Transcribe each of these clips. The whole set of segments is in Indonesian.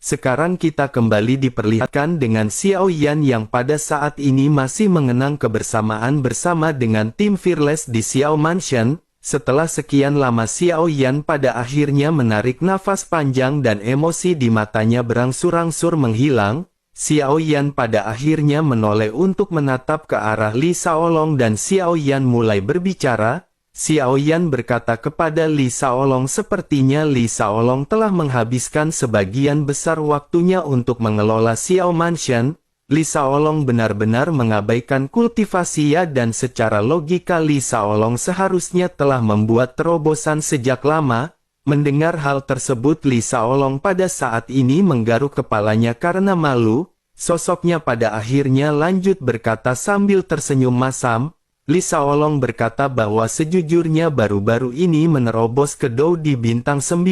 Sekarang kita kembali diperlihatkan dengan Xiao Yan yang pada saat ini masih mengenang kebersamaan bersama dengan tim Fearless di Xiao Mansion. Setelah sekian lama Xiao Yan pada akhirnya menarik nafas panjang dan emosi di matanya berangsur-angsur menghilang. Xiao Yan pada akhirnya menoleh untuk menatap ke arah Li Shaolong dan Xiao Yan mulai berbicara. Xiao Yan berkata kepada Li Shaolong, sepertinya Li Shaolong telah menghabiskan sebagian besar waktunya untuk mengelola Xiao Mansion. Li Shaolong benar-benar mengabaikan kultivasinya dan secara logika Li Shaolong seharusnya telah membuat terobosan sejak lama. Mendengar hal tersebut Li Shaolong pada saat ini menggaruk kepalanya karena malu. Sosoknya pada akhirnya lanjut berkata sambil tersenyum masam. Li Shaolong berkata bahwa sejujurnya baru-baru ini menerobos ke Dou di bintang 9,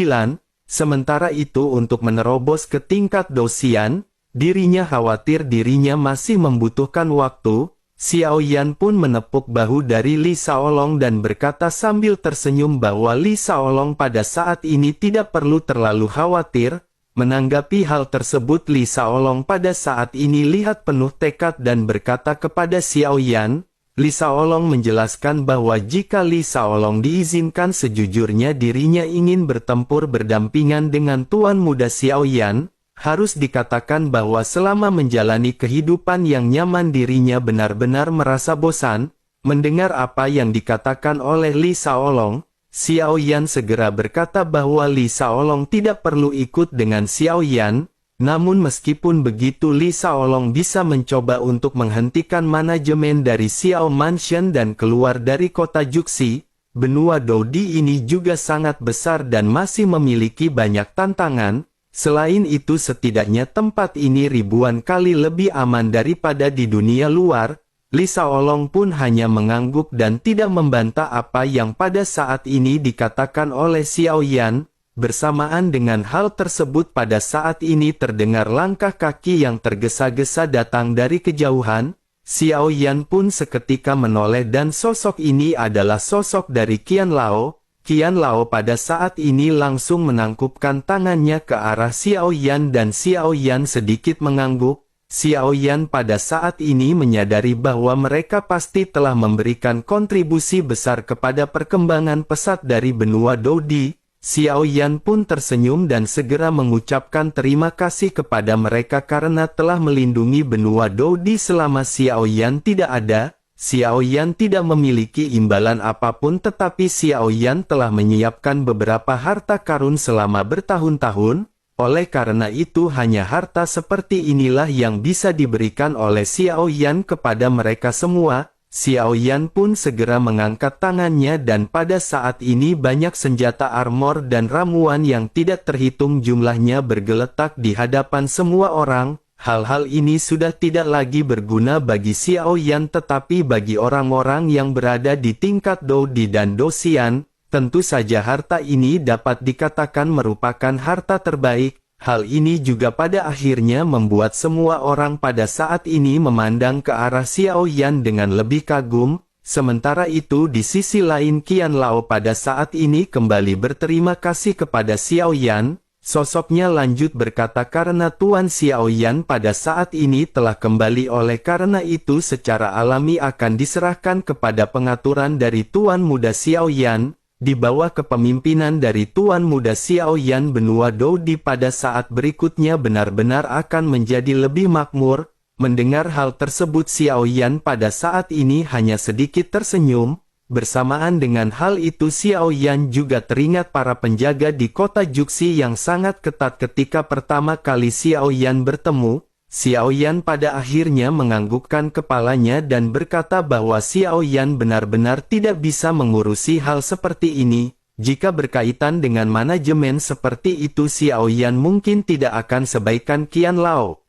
sementara itu untuk menerobos ke tingkat Douxian, dirinya khawatir dirinya masih membutuhkan waktu. Xiao Yan pun menepuk bahu dari Li Shaolong dan berkata sambil tersenyum bahwa Li Shaolong pada saat ini tidak perlu terlalu khawatir. Menanggapi hal tersebut Li Shaolong pada saat ini lihat penuh tekad dan berkata kepada Xiao Yan. Li Shaolong menjelaskan bahwa jika Li Shaolong diizinkan sejujurnya dirinya ingin bertempur berdampingan dengan Tuan Muda Xiao Yan. Harus dikatakan bahwa selama menjalani kehidupan yang nyaman dirinya benar-benar merasa bosan. Mendengar apa yang dikatakan oleh Li Shaolong, Xiao Yan segera berkata bahwa Li Shaolong tidak perlu ikut dengan Xiao Yan. Namun meskipun begitu Li Shaolong bisa mencoba untuk menghentikan manajemen dari Xiao Mansion dan keluar dari kota Juxi. Benua Dodi ini juga sangat besar dan masih memiliki banyak tantangan. Selain itu setidaknya tempat ini ribuan kali lebih aman daripada di dunia luar. Li Shaolong pun hanya mengangguk dan tidak membantah apa yang pada saat ini dikatakan oleh Xiao Yan. Bersamaan dengan hal tersebut pada saat ini terdengar langkah kaki yang tergesa-gesa datang dari kejauhan. Xiao Yan pun seketika menoleh dan sosok ini adalah sosok dari Qian Lao. Qian Lao pada saat ini langsung menangkupkan tangannya ke arah Xiao Yan dan Xiao Yan sedikit mengangguk. Xiao Yan pada saat ini menyadari bahwa mereka pasti telah memberikan kontribusi besar kepada perkembangan pesat dari benua Dodi. Xiao Yan pun tersenyum dan segera mengucapkan terima kasih kepada mereka karena telah melindungi benua Dodi selama Xiao Yan tidak ada. Xiao Yan tidak memiliki imbalan apapun tetapi Xiao Yan telah menyiapkan beberapa harta karun selama bertahun-tahun. Oleh karena itu hanya harta seperti inilah yang bisa diberikan oleh Xiao Yan kepada mereka semua. Xiao Yan pun segera mengangkat tangannya dan pada saat ini banyak senjata armor dan ramuan yang tidak terhitung jumlahnya bergeletak di hadapan semua orang. Hal-hal ini sudah tidak lagi berguna bagi Xiao Yan tetapi bagi orang-orang yang berada di tingkat Dodi dan Douxian. Tentu saja harta ini dapat dikatakan merupakan harta terbaik. Hal ini juga pada akhirnya membuat semua orang pada saat ini memandang ke arah Xiao Yan dengan lebih kagum. Sementara itu di sisi lain Qian Lao pada saat ini kembali berterima kasih kepada Xiao Yan. Sosoknya lanjut berkata karena Tuan Xiao Yan pada saat ini telah kembali oleh karena itu secara alami akan diserahkan kepada pengaturan dari Tuan Muda Xiao Yan. Di bawah kepemimpinan dari Tuan Muda Xiao Yan benua Dodi pada saat berikutnya benar-benar akan menjadi lebih makmur. Mendengar hal tersebut Xiao Yan pada saat ini hanya sedikit tersenyum. Bersamaan dengan hal itu Xiao Yan juga teringat para penjaga di kota Juxi yang sangat ketat ketika pertama kali Xiao Yan bertemu. Xiao Yan pada akhirnya menganggukkan kepalanya dan berkata bahwa Xiao Yan benar-benar tidak bisa mengurusi hal seperti ini. Jika berkaitan dengan manajemen seperti itu Xiao Yan mungkin tidak akan sebaikan Qian Lao.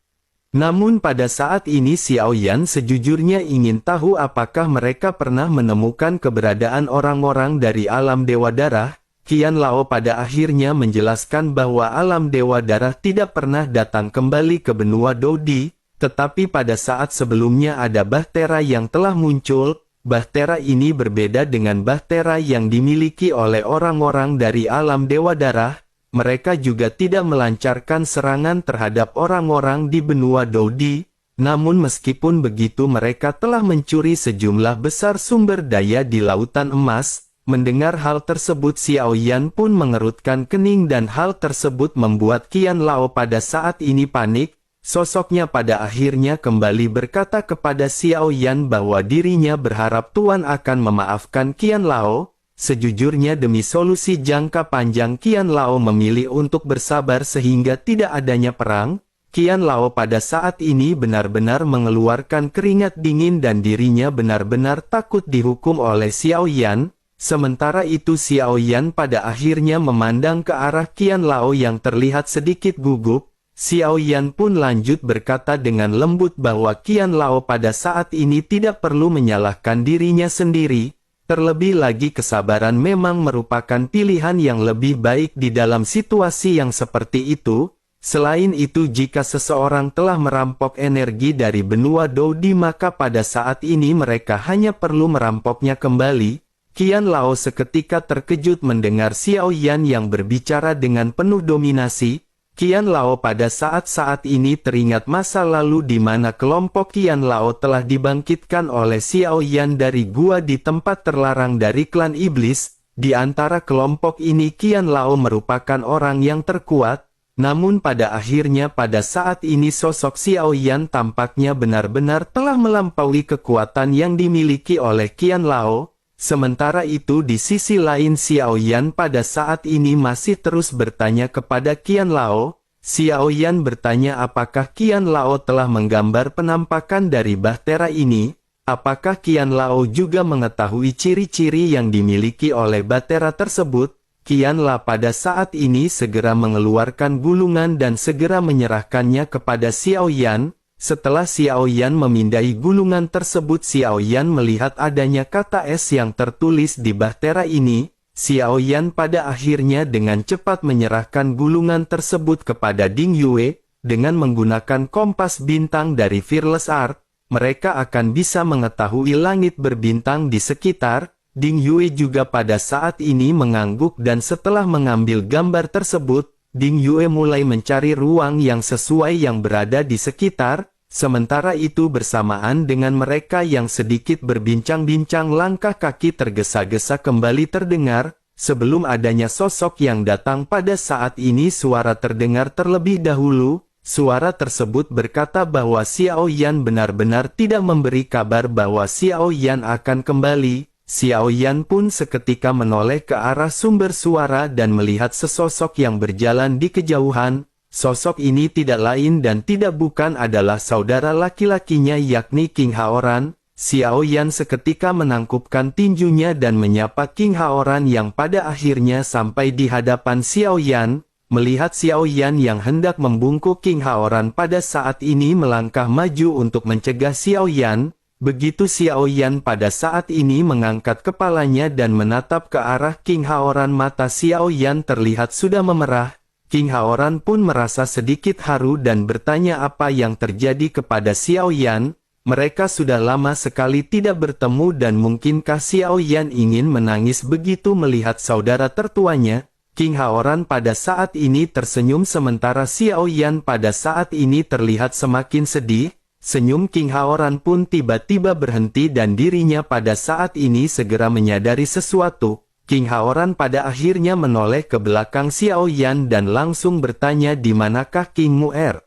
Namun pada saat ini Xiao Yan sejujurnya ingin tahu apakah mereka pernah menemukan keberadaan orang-orang dari alam Dewa Darah. Qian Lao pada akhirnya menjelaskan bahwa alam Dewa Darah tidak pernah datang kembali ke benua Dodi, tetapi pada saat sebelumnya ada bahtera yang telah muncul. Bahtera ini berbeda dengan bahtera yang dimiliki oleh orang-orang dari alam Dewa Darah. mereka juga tidak melancarkan serangan terhadap orang-orang di benua Doudi. Namun meskipun begitu mereka telah mencuri sejumlah besar sumber daya di Lautan Emas. Mendengar hal tersebut Xiao Yan pun mengerutkan kening dan hal tersebut membuat Qian Lao pada saat ini panik. Sosoknya pada akhirnya kembali berkata kepada Xiao Yan bahwa dirinya berharap Tuan akan memaafkan Qian Lao. Sejujurnya demi solusi jangka panjang Qian Lao memilih untuk bersabar sehingga tidak adanya perang. Qian Lao pada saat ini benar-benar mengeluarkan keringat dingin dan dirinya benar-benar takut dihukum oleh Xiao Yan. Sementara itu Xiao Yan pada akhirnya memandang ke arah Qian Lao yang terlihat sedikit gugup. Xiao Yan pun lanjut berkata dengan lembut bahwa Qian Lao pada saat ini tidak perlu menyalahkan dirinya sendiri. Terlebih lagi kesabaran memang merupakan pilihan yang lebih baik di dalam situasi yang seperti itu. Selain itu jika seseorang telah merampok energi dari benua Doudi maka pada saat ini mereka hanya perlu merampoknya kembali. Qian Lao seketika terkejut mendengar Xiao Yan yang berbicara dengan penuh dominasi. Qian Lao pada saat-saat ini teringat masa lalu di mana kelompok Qian Lao telah dibangkitkan oleh Xiao Yan dari gua di tempat terlarang dari klan iblis. Di antara kelompok ini Qian Lao merupakan orang yang terkuat. Namun pada akhirnya pada saat ini sosok Xiao Yan tampaknya benar-benar telah melampaui kekuatan yang dimiliki oleh Qian Lao. Sementara itu di sisi lain Xiao Yan pada saat ini masih terus bertanya kepada Qian Lao. Xiao Yan bertanya apakah Qian Lao telah menggambar penampakan dari bahtera ini. Apakah Qian Lao juga mengetahui ciri-ciri yang dimiliki oleh bahtera tersebut? Qian Lao pada saat ini segera mengeluarkan gulungan dan segera menyerahkannya kepada Xiao Yan. Setelah Xiao Yan memindai gulungan tersebut Xiao Yan melihat adanya kata S yang tertulis di bahtera ini. Xiao Yan pada akhirnya dengan cepat menyerahkan gulungan tersebut kepada Ding Yue. Dengan menggunakan kompas bintang dari Fearless Art, mereka akan bisa mengetahui langit berbintang di sekitar. Ding Yue juga pada saat ini mengangguk dan setelah mengambil gambar tersebut, Ding Yue mulai mencari ruang yang sesuai yang berada di sekitar. Sementara itu bersamaan dengan mereka yang sedikit berbincang-bincang langkah kaki tergesa-gesa kembali terdengar. Sebelum adanya sosok yang datang pada saat ini suara terdengar terlebih dahulu. Suara tersebut berkata bahwa Xiao Yan benar-benar tidak memberi kabar bahwa Xiao Yan akan kembali. Xiao Yan pun seketika menoleh ke arah sumber suara dan melihat sesosok yang berjalan di kejauhan. Sosok ini tidak lain dan tidak bukan adalah saudara laki-lakinya yakni King Haoran. Xiao Yan seketika menangkupkan tinjunya dan menyapa King Haoran yang pada akhirnya sampai di hadapan Xiao Yan. Melihat Xiao Yan yang hendak membungkuk King Haoran pada saat ini melangkah maju untuk mencegah Xiao Yan. Begitu Xiao Yan pada saat ini mengangkat kepalanya dan menatap ke arah King Haoran mata Xiao Yan terlihat sudah memerah. King Haoran pun merasa sedikit haru dan bertanya apa yang terjadi kepada Xiao Yan. Mereka sudah lama sekali tidak bertemu dan mungkinkah Xiao Yan ingin menangis begitu melihat saudara tertuanya. King Haoran pada saat ini tersenyum sementara Xiao Yan pada saat ini terlihat semakin sedih. Senyum King Haoran pun tiba-tiba berhenti dan dirinya pada saat ini segera menyadari sesuatu. King Haoran pada akhirnya menoleh ke belakang Xiao Yan dan langsung bertanya di manakah King Mu'er.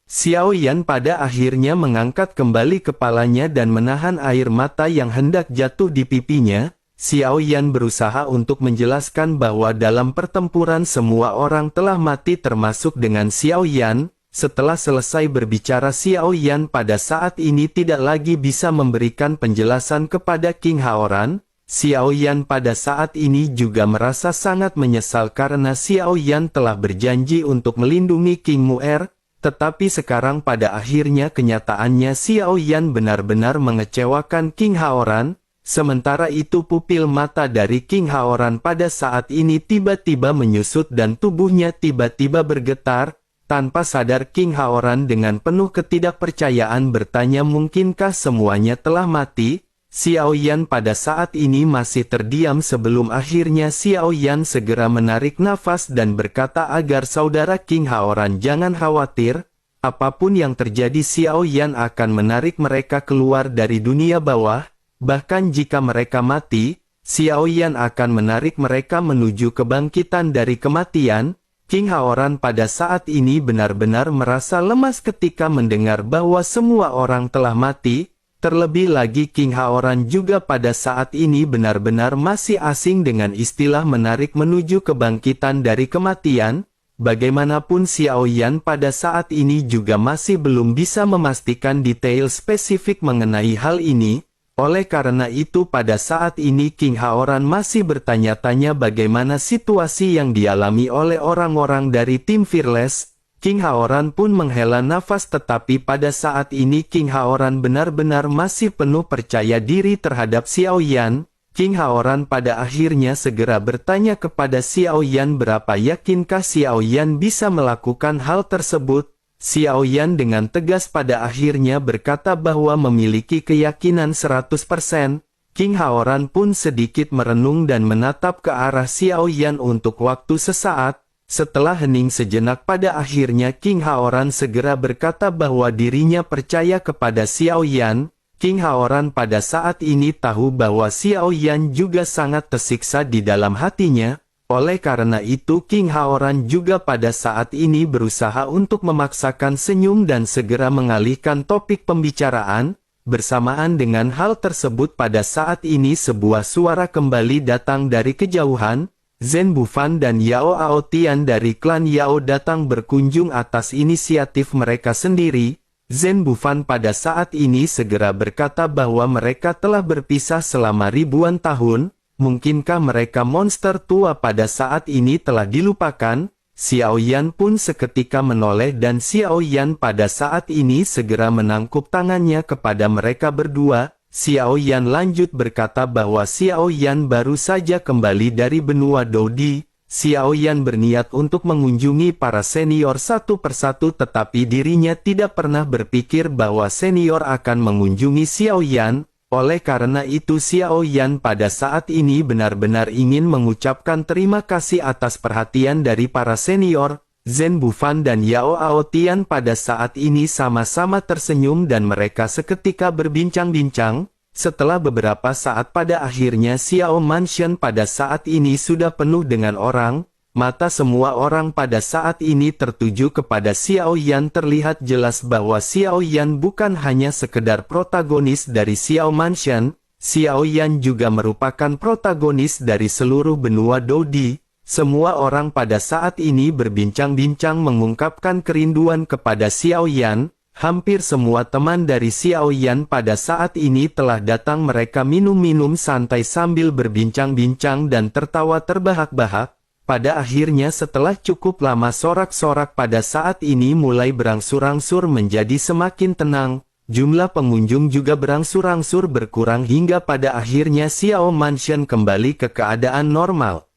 Xiao Yan pada akhirnya mengangkat kembali kepalanya dan menahan air mata yang hendak jatuh di pipinya. Xiao Yan berusaha untuk menjelaskan bahwa dalam pertempuran semua orang telah mati termasuk dengan Xiao Yan. Setelah selesai berbicara Xiao Yan pada saat ini tidak lagi bisa memberikan penjelasan kepada King Haoran. Xiao Yan pada saat ini juga merasa sangat menyesal karena Xiao Yan telah berjanji untuk melindungi King Mu'er. Tetapi sekarang pada akhirnya kenyataannya Xiao Yan benar-benar mengecewakan King Haoran. Sementara itu pupil mata dari King Haoran pada saat ini tiba-tiba menyusut dan tubuhnya tiba-tiba bergetar. Tanpa sadar King Haoran dengan penuh ketidakpercayaan bertanya mungkinkah semuanya telah mati? Xiao Yan pada saat ini masih terdiam sebelum akhirnya Xiao Yan segera menarik nafas dan berkata agar saudara King Haoran jangan khawatir, apapun yang terjadi Xiao Yan akan menarik mereka keluar dari dunia bawah, bahkan jika mereka mati, Xiao Yan akan menarik mereka menuju kebangkitan dari kematian. King Haoran pada saat ini benar-benar merasa lemas ketika mendengar bahwa semua orang telah mati. Terlebih lagi King Haoran juga pada saat ini benar-benar masih asing dengan istilah menarik menuju kebangkitan dari kematian. Bagaimanapun Xiao Yan pada saat ini juga masih belum bisa memastikan detail spesifik mengenai hal ini. Oleh karena itu pada saat ini King Haoran masih bertanya-tanya bagaimana situasi yang dialami oleh orang-orang dari tim Fearless. King Haoran pun menghela nafas tetapi pada saat ini King Haoran benar-benar masih penuh percaya diri terhadap Xiao Yan. King Haoran pada akhirnya segera bertanya kepada Xiao Yan berapa yakinkah Xiao Yan bisa melakukan hal tersebut. Xiao Yan dengan tegas pada akhirnya berkata bahwa memiliki keyakinan 100%. King Haoran pun sedikit merenung dan menatap ke arah Xiao Yan untuk waktu sesaat. Setelah hening sejenak pada akhirnya King Haoran segera berkata bahwa dirinya percaya kepada Xiao Yan. King Haoran pada saat ini tahu bahwa Xiao Yan juga sangat tersiksa di dalam hatinya. Oleh karena itu King Haoran juga pada saat ini berusaha untuk memaksakan senyum dan segera mengalihkan topik pembicaraan. Bersamaan dengan hal tersebut pada saat ini sebuah suara kembali datang dari kejauhan. Zhen Bufan dan Yao Aotian dari klan Yao datang berkunjung atas inisiatif mereka sendiri. Zhen Bufan pada saat ini segera berkata bahwa mereka telah berpisah selama ribuan tahun. Mungkinkah mereka monster tua pada saat ini telah dilupakan? Xiao Yan pun seketika menoleh dan Xiao Yan pada saat ini segera menangkup tangannya kepada mereka berdua. Xiao Yan lanjut berkata bahwa Xiao Yan baru saja kembali dari benua Dodi. Xiao Yan berniat untuk mengunjungi para senior satu persatu tetapi dirinya tidak pernah berpikir bahwa senior akan mengunjungi Xiao Yan. Oleh karena itu Xiao Yan pada saat ini benar-benar ingin mengucapkan terima kasih atas perhatian dari para senior. Zhen Bufan dan Yao Aotian pada saat ini sama-sama tersenyum dan mereka seketika berbincang-bincang. Setelah beberapa saat pada akhirnya Xiao Mansion pada saat ini sudah penuh dengan orang. Mata semua orang pada saat ini tertuju kepada Xiao Yan. Terlihat jelas bahwa Xiao Yan bukan hanya sekedar protagonis dari Xiao Mansion. Xiao Yan juga merupakan protagonis dari seluruh benua Dodi. Semua orang pada saat ini berbincang-bincang mengungkapkan kerinduan kepada Xiao Yan. Hampir semua teman dari Xiao Yan pada saat ini telah datang, mereka minum-minum santai sambil berbincang-bincang dan tertawa terbahak-bahak. Pada akhirnya setelah cukup lama sorak-sorak pada saat ini mulai berangsur-angsur menjadi semakin tenang. Jumlah pengunjung juga berangsur-angsur berkurang hingga pada akhirnya Xiao Mansion kembali ke keadaan normal.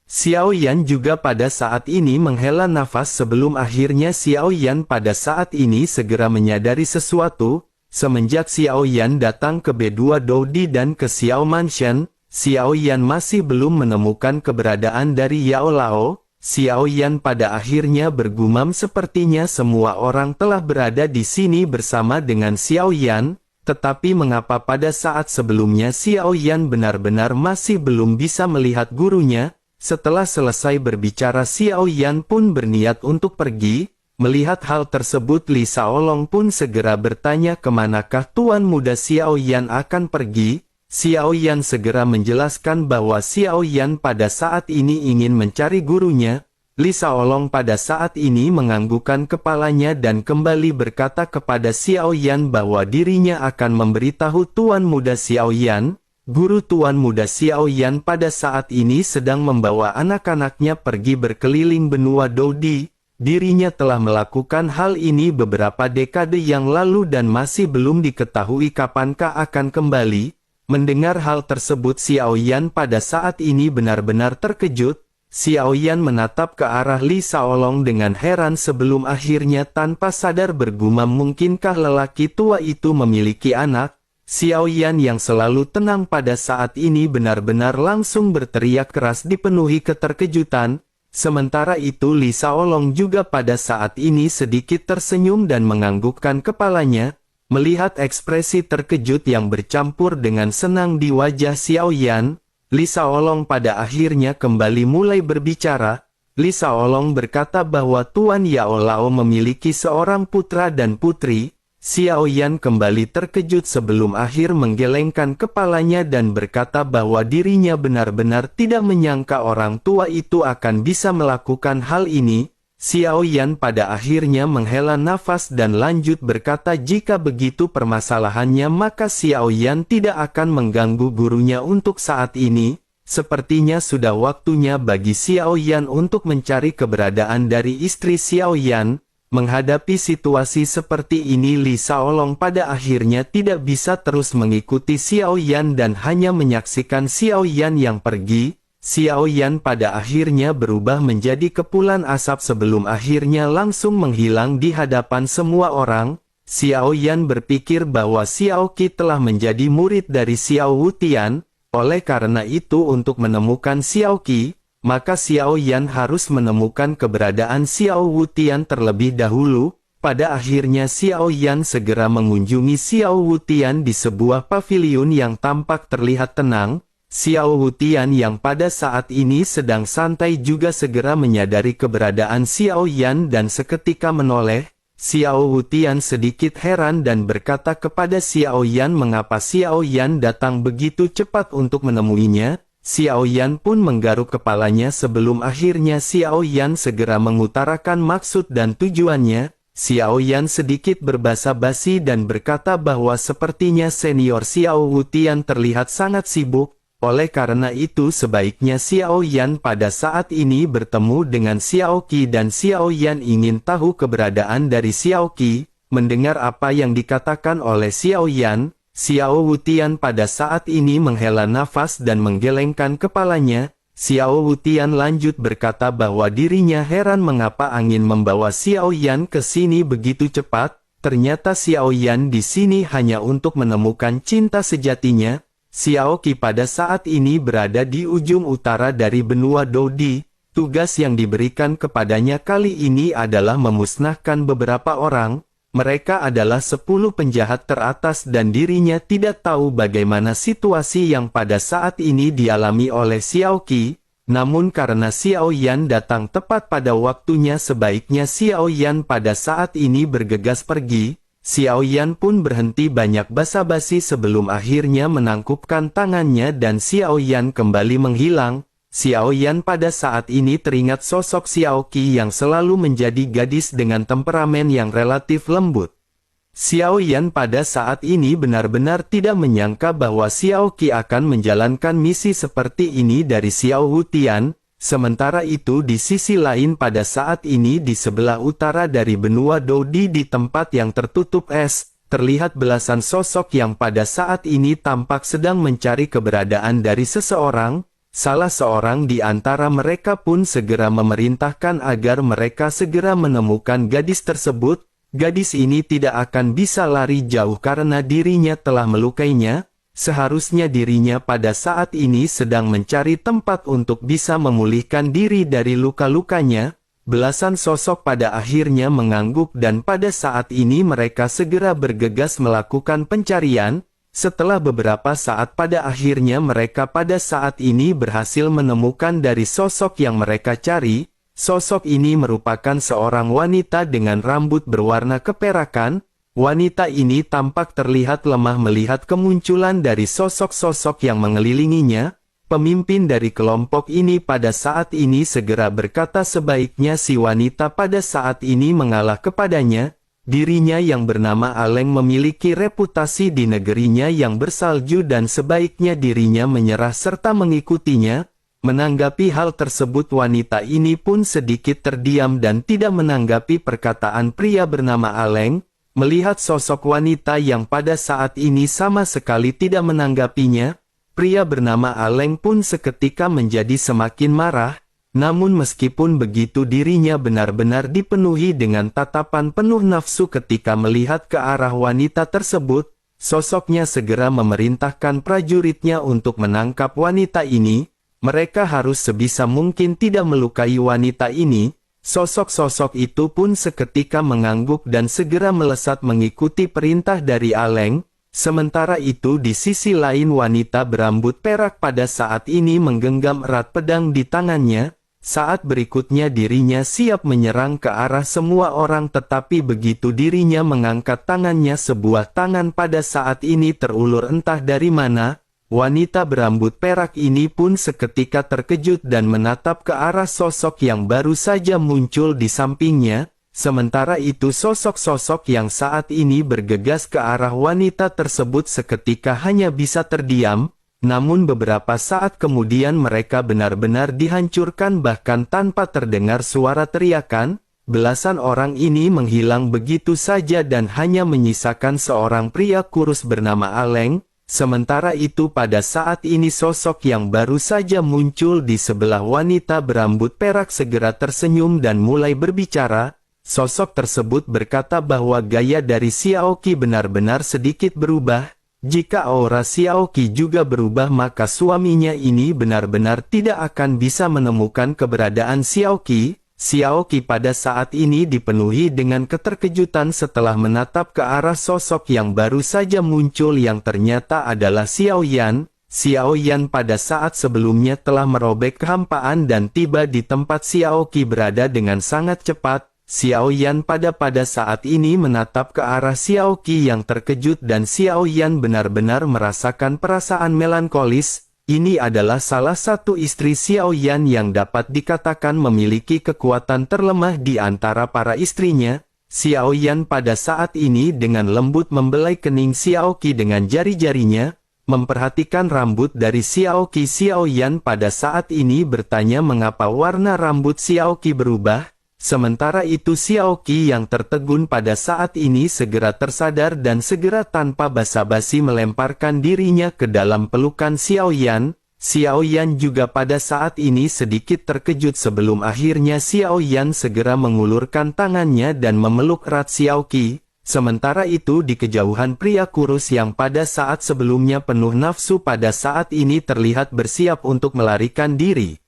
Xiao Yan juga pada saat ini menghela nafas sebelum akhirnya Xiao Yan pada saat ini segera menyadari sesuatu. Semenjak Xiao Yan datang ke B2 Dodi dan ke Xiao Mansion, Xiao Yan masih belum menemukan keberadaan dari Yao Lao. Xiao Yan pada akhirnya bergumam sepertinya semua orang telah berada di sini bersama dengan Xiao Yan. Tetapi mengapa pada saat sebelumnya Xiao Yan benar-benar masih belum bisa melihat gurunya? Setelah selesai berbicara Xiao Yan pun berniat untuk pergi. Melihat hal tersebut Li Shaolong pun segera bertanya kemanakah Tuan Muda Xiao Yan akan pergi. Xiao Yan segera menjelaskan bahwa Xiao Yan pada saat ini ingin mencari gurunya. Li Shaolong pada saat ini menganggukkan kepalanya dan kembali berkata kepada Xiao Yan bahwa dirinya akan memberitahu Tuan Muda Xiao Yan. Guru Tuan Muda Xiao Yan pada saat ini sedang membawa anak-anaknya pergi berkeliling benua Dodi. Dirinya telah melakukan hal ini beberapa dekade yang lalu dan masih belum diketahui kapankah akan kembali. Mendengar hal tersebut Xiao Yan pada saat ini benar-benar terkejut. Xiao Yan menatap ke arah Li Shaolong dengan heran sebelum akhirnya tanpa sadar bergumam, mungkinkah lelaki tua itu memiliki anak? Xiao Yan yang selalu tenang pada saat ini benar-benar langsung berteriak keras dipenuhi keterkejutan. Sementara itu Li Shaolong juga pada saat ini sedikit tersenyum dan menganggukkan kepalanya, melihat ekspresi terkejut yang bercampur dengan senang di wajah Xiao Yan. Li Shaolong pada akhirnya kembali mulai berbicara. Li Shaolong berkata bahwa Tuan Yao Lao memiliki seorang putra dan putri. Xiao Yan kembali terkejut sebelum akhir menggelengkan kepalanya dan berkata bahwa dirinya benar-benar tidak menyangka orang tua itu akan bisa melakukan hal ini. Xiao Yan pada akhirnya menghela nafas dan lanjut berkata jika begitu permasalahannya maka Xiao Yan tidak akan mengganggu gurunya untuk saat ini. Sepertinya sudah waktunya bagi Xiao Yan untuk mencari keberadaan dari istri Xiao Yan. Menghadapi situasi seperti ini Li Shaolong pada akhirnya tidak bisa terus mengikuti Xiao Yan dan hanya menyaksikan Xiao Yan yang pergi. Xiao Yan pada akhirnya berubah menjadi kepulan asap sebelum akhirnya langsung menghilang di hadapan semua orang. Xiao Yan berpikir bahwa Xiao Qi telah menjadi murid dari Xiao Wutian. Oleh karena itu untuk menemukan Xiao Qi, maka Xiao Yan harus menemukan keberadaan Xiao Wutian terlebih dahulu. Pada akhirnya Xiao Yan segera mengunjungi Xiao Wutian di sebuah paviliun yang tampak terlihat tenang. Xiao Wutian yang pada saat ini sedang santai juga segera menyadari keberadaan Xiao Yan dan seketika menoleh. Xiao Wutian sedikit heran dan berkata kepada Xiao Yan mengapa Xiao Yan datang begitu cepat untuk menemuinya. Xiao Yan pun menggaruk kepalanya sebelum akhirnya Xiao Yan segera mengutarakan maksud dan tujuannya. Xiao Yan sedikit berbasa-basi dan berkata bahwa sepertinya senior Xiao Wutian terlihat sangat sibuk. Oleh karena itu sebaiknya Xiao Yan pada saat ini bertemu dengan Xiao Qi dan Xiao Yan ingin tahu keberadaan dari Xiao Qi. Mendengar apa yang dikatakan oleh Xiao Yan, Xiao Wutian pada saat ini menghela nafas dan menggelengkan kepalanya. Xiao Wutian lanjut berkata bahwa dirinya heran mengapa angin membawa Xiao Yan ke sini begitu cepat. Ternyata Xiao Yan di sini hanya untuk menemukan cinta sejatinya. Xiao Qi pada saat ini berada di ujung utara dari benua Dodi. Tugas yang diberikan kepadanya kali ini adalah memusnahkan beberapa orang. Mereka adalah 10 penjahat teratas dan dirinya tidak tahu bagaimana situasi yang pada saat ini dialami oleh Xiao Qi. Namun karena Xiao Yan datang tepat pada waktunya sebaiknya Xiao Yan pada saat ini bergegas pergi. Xiao Yan pun berhenti banyak basa-basi sebelum akhirnya menangkupkan tangannya dan Xiao Yan kembali menghilang. Xiao Yan pada saat ini teringat sosok Xiao Qi yang selalu menjadi gadis dengan temperamen yang relatif lembut. Xiao Yan pada saat ini benar-benar tidak menyangka bahwa Xiao Qi akan menjalankan misi seperti ini dari Xiao Wutian. Sementara itu di sisi lain pada saat ini di sebelah utara dari benua Dodi di tempat yang tertutup es, terlihat belasan sosok yang pada saat ini tampak sedang mencari keberadaan dari seseorang. Salah seorang di antara mereka pun segera memerintahkan agar mereka segera menemukan gadis tersebut. Gadis ini tidak akan bisa lari jauh karena dirinya telah melukainya. Seharusnya dirinya pada saat ini sedang mencari tempat untuk bisa memulihkan diri dari luka-lukanya. Belasan sosok pada akhirnya mengangguk dan pada saat ini mereka segera bergegas melakukan pencarian. Setelah beberapa saat pada akhirnya mereka pada saat ini berhasil menemukan dari sosok yang mereka cari. Sosok ini merupakan seorang wanita dengan rambut berwarna keperakan. Wanita ini tampak terlihat lemah melihat kemunculan dari sosok-sosok yang mengelilinginya. Pemimpin dari kelompok ini pada saat ini segera berkata sebaiknya si wanita pada saat ini mengalah kepadanya. Dirinya yang bernama Aleng memiliki reputasi di negerinya yang bersalju dan sebaiknya dirinya menyerah serta mengikutinya. Menanggapi hal tersebut wanita ini pun sedikit terdiam dan tidak menanggapi perkataan pria bernama Aleng. Melihat sosok wanita yang pada saat ini sama sekali tidak menanggapinya, pria bernama Aleng pun seketika menjadi semakin marah. Namun meskipun begitu dirinya benar-benar dipenuhi dengan tatapan penuh nafsu ketika melihat ke arah wanita tersebut. sosoknya segera memerintahkan prajuritnya untuk menangkap wanita ini. Mereka harus sebisa mungkin tidak melukai wanita ini. Sosok-sosok itu pun seketika mengangguk dan segera melesat mengikuti perintah dari Aleng. Sementara itu di sisi lain wanita berambut perak pada saat ini menggenggam erat pedang di tangannya. Saat berikutnya dirinya siap menyerang ke arah semua orang, tetapi begitu dirinya mengangkat tangannya, sebuah tangan pada saat ini terulur entah dari mana. Wanita berambut perak ini pun seketika terkejut dan menatap ke arah sosok yang baru saja muncul di sampingnya. Sementara itu sosok-sosok yang saat ini bergegas ke arah wanita tersebut seketika hanya bisa terdiam. Namun beberapa saat kemudian mereka benar-benar dihancurkan, bahkan tanpa terdengar suara teriakan. Belasan orang ini menghilang begitu saja dan hanya menyisakan seorang pria kurus bernama Aleng. Sementara itu pada saat ini sosok yang baru saja muncul di sebelah wanita berambut perak segera tersenyum dan mulai berbicara. Sosok tersebut berkata bahwa gaya dari Xiaoqi benar-benar sedikit berubah. Jika aura Xiaoqi juga berubah, maka suaminya ini benar-benar tidak akan bisa menemukan keberadaan Xiaoqi. Xiaoqi pada saat ini dipenuhi dengan keterkejutan setelah menatap ke arah sosok yang baru saja muncul yang ternyata adalah Xiaoyan. Xiaoyan pada saat sebelumnya telah merobek kehampaan dan tiba di tempat Xiaoqi berada dengan sangat cepat. Xiaoyan pada saat ini menatap ke arah Xiaoqi yang terkejut dan Xiaoyan benar-benar merasakan perasaan melankolis. Ini adalah salah satu istri Xiaoyan yang dapat dikatakan memiliki kekuatan terlemah di antara para istrinya. Xiaoyan pada saat ini dengan lembut membelai kening Xiaoqi dengan jari-jarinya. Memperhatikan rambut dari Xiaoqi, Xiaoyan pada saat ini bertanya mengapa warna rambut Xiaoqi berubah. Sementara itu Xiaoqi yang tertegun pada saat ini segera tersadar dan segera tanpa basa-basi melemparkan dirinya ke dalam pelukan Xiaoyan. Xiaoyan juga pada saat ini sedikit terkejut sebelum akhirnya Xiaoyan segera mengulurkan tangannya dan memeluk erat Xiaoqi. Sementara itu di kejauhan pria kurus yang pada saat sebelumnya penuh nafsu pada saat ini terlihat bersiap untuk melarikan diri.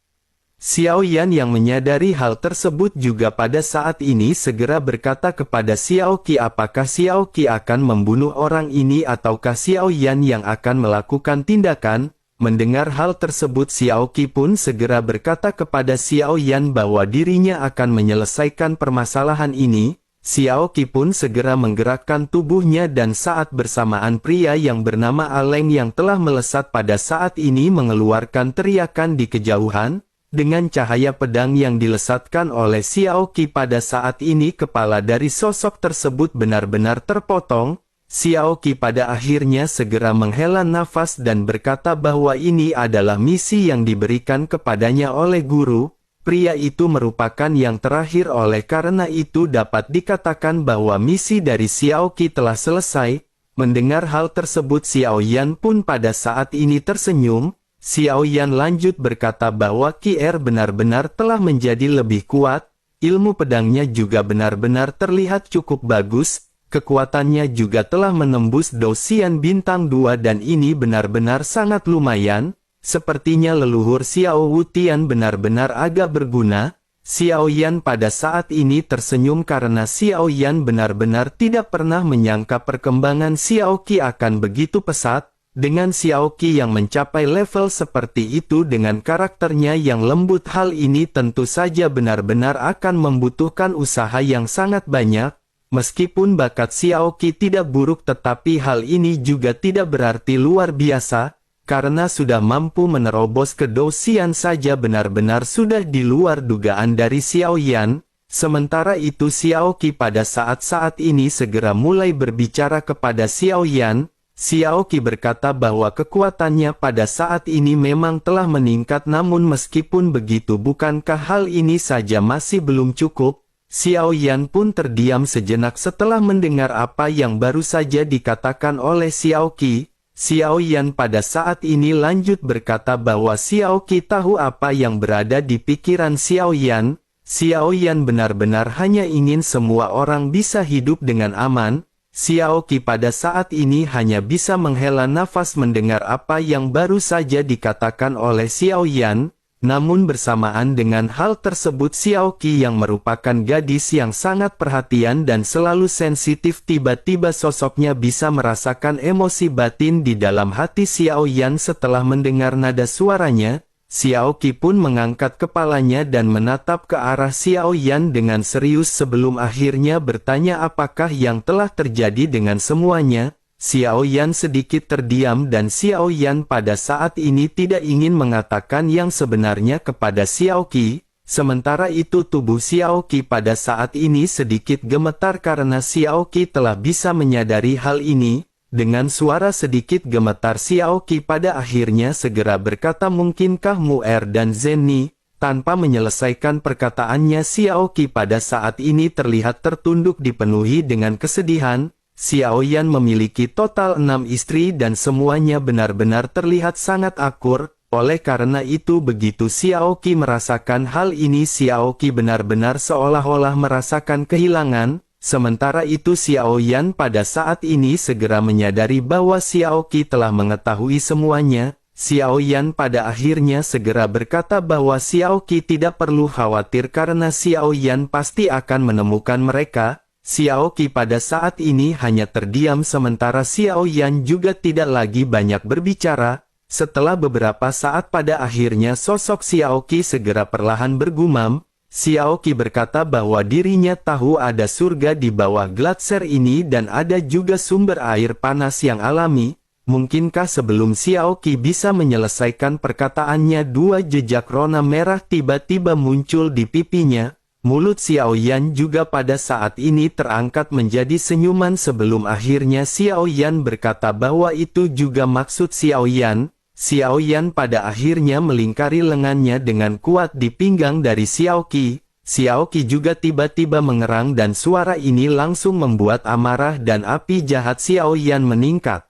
Xiaoyan yang menyadari hal tersebut juga pada saat ini segera berkata kepada Xiaoqi apakah Xiaoqi akan membunuh orang ini ataukah Xiaoyan yang akan melakukan tindakan. Mendengar hal tersebut Xiaoqi pun segera berkata kepada Xiaoyan bahwa dirinya akan menyelesaikan permasalahan ini. Xiaoqi pun segera menggerakkan tubuhnya dan saat bersamaan pria yang bernama Aleng yang telah melesat pada saat ini mengeluarkan teriakan di kejauhan. Dengan cahaya pedang yang dilesatkan oleh Xiaoqi pada saat ini kepala dari sosok tersebut benar-benar terpotong. Xiaoqi pada akhirnya segera menghela nafas dan berkata bahwa ini adalah misi yang diberikan kepadanya oleh guru. Pria itu merupakan yang terakhir oleh karena itu dapat dikatakan bahwa misi dari Xiaoqi telah selesai. Mendengar hal tersebut Xiaoyan pun pada saat ini tersenyum. Xiaoyan lanjut berkata bahwa Qi-Er benar-benar telah menjadi lebih kuat, ilmu pedangnya juga benar-benar terlihat cukup bagus, kekuatannya juga telah menembus Dosian bintang 2 dan ini benar-benar sangat lumayan, sepertinya leluhur Xiao Wutian benar-benar agak berguna. Xiaoyan pada saat ini tersenyum karena Xiaoyan benar-benar tidak pernah menyangka perkembangan Xiaoqi akan begitu pesat. Dengan Xiaoqi yang mencapai level seperti itu dengan karakternya yang lembut, hal ini tentu saja benar-benar akan membutuhkan usaha yang sangat banyak. Meskipun bakat Xiaoqi tidak buruk tetapi hal ini juga tidak berarti luar biasa, karena sudah mampu menerobos ke Dosian saja benar-benar sudah di luar dugaan dari Xiaoyan. Sementara itu Xiaoqi pada saat-saat ini segera mulai berbicara kepada Xiaoyan. Xiaoqi berkata bahwa kekuatannya pada saat ini memang telah meningkat, namun meskipun begitu bukankah hal ini saja masih belum cukup? Xiaoyan pun terdiam sejenak setelah mendengar apa yang baru saja dikatakan oleh Xiaoqi. Xiaoyan pada saat ini lanjut berkata bahwa Xiaoqi tahu apa yang berada di pikiran Xiaoyan. Xiaoyan benar-benar hanya ingin semua orang bisa hidup dengan aman. Xiao Qi pada saat ini hanya bisa menghela nafas mendengar apa yang baru saja dikatakan oleh Xiao Yan. Namun bersamaan dengan hal tersebut Xiao Qi yang merupakan gadis yang sangat perhatian dan selalu sensitif tiba-tiba sosoknya bisa merasakan emosi batin di dalam hati Xiao Yan setelah mendengar nada suaranya. Xiao Qi pun mengangkat kepalanya dan menatap ke arah Xiao Yan dengan serius sebelum akhirnya bertanya apakah yang telah terjadi dengan semuanya. Xiao Yan sedikit terdiam dan Xiao Yan pada saat ini tidak ingin mengatakan yang sebenarnya kepada Xiao Qi. Sementara itu tubuh Xiao Qi pada saat ini sedikit gemetar karena Xiao Qi telah bisa menyadari hal ini. Dengan suara sedikit gemetar Xiao Qi pada akhirnya segera berkata mungkinkah Mu'er dan Zenni. Tanpa menyelesaikan perkataannya Xiao Qi pada saat ini terlihat tertunduk dipenuhi dengan kesedihan. Xiao Yan memiliki total 6 istri dan semuanya benar-benar terlihat sangat akur. Oleh karena itu begitu Xiao Qi merasakan hal ini Xiao Qi benar-benar seolah-olah merasakan kehilangan. Sementara itu Xiao Yan pada saat ini segera menyadari bahwa Xiao Qi telah mengetahui semuanya. Xiao Yan pada akhirnya segera berkata bahwa Xiao Qi tidak perlu khawatir karena Xiao Yan pasti akan menemukan mereka. Xiao Qi pada saat ini hanya terdiam sementara Xiao Yan juga tidak lagi banyak berbicara. Setelah beberapa saat pada akhirnya sosok Xiao Qi segera perlahan bergumam. Xiao Qi berkata bahwa dirinya tahu ada surga di bawah gletser ini dan ada juga sumber air panas yang alami. Mungkinkah sebelum Xiao Qi bisa menyelesaikan perkataannya dua jejak rona merah tiba-tiba muncul di pipinya. Mulut Xiao Yan juga pada saat ini terangkat menjadi senyuman sebelum akhirnya Xiao Yan berkata bahwa itu juga maksud Xiao Yan. Xiao Yan pada akhirnya melingkari lengannya dengan kuat di pinggang dari Xiao Qi. Xiao Qi juga tiba-tiba mengerang dan suara ini langsung membuat amarah dan api jahat Xiao Yan meningkat.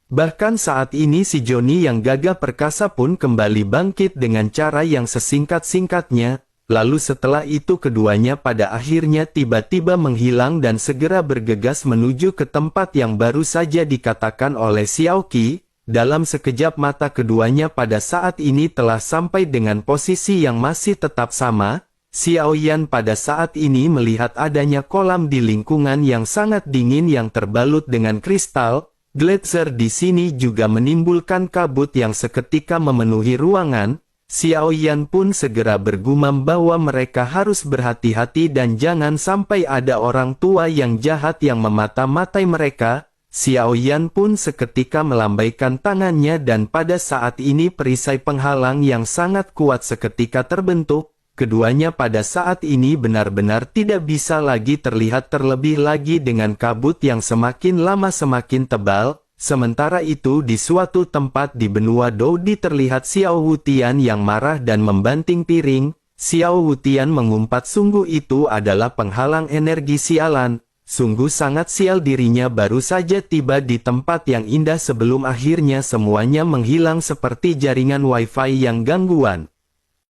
Bahkan saat ini si Johnny yang gagah perkasa pun kembali bangkit dengan cara yang sesingkat-singkatnya. Lalu setelah itu keduanya pada akhirnya tiba-tiba menghilang dan segera bergegas menuju ke tempat yang baru saja dikatakan oleh Xiao Qi. Dalam sekejap mata keduanya pada saat ini telah sampai dengan posisi yang masih tetap sama. Xiao Yan pada saat ini melihat adanya kolam di lingkungan yang sangat dingin yang terbalut dengan kristal. Gletser di sini juga menimbulkan kabut yang seketika memenuhi ruangan. Xiao Yan pun segera bergumam bahwa mereka harus berhati-hati dan jangan sampai ada orang tua yang jahat yang memata-matai mereka. Xiao Yan pun seketika melambaikan tangannya dan pada saat ini perisai penghalang yang sangat kuat seketika terbentuk. Keduanya pada saat ini benar-benar tidak bisa lagi terlihat terlebih lagi dengan kabut yang semakin lama semakin tebal. Sementara itu di suatu tempat di benua Doudi terlihat Xiao Wutian yang marah dan membanting piring. Xiao Wutian mengumpat sungguh itu adalah penghalang energi sialan. Sungguh sangat sial dirinya baru saja tiba di tempat yang indah sebelum akhirnya semuanya menghilang seperti jaringan wifi yang gangguan.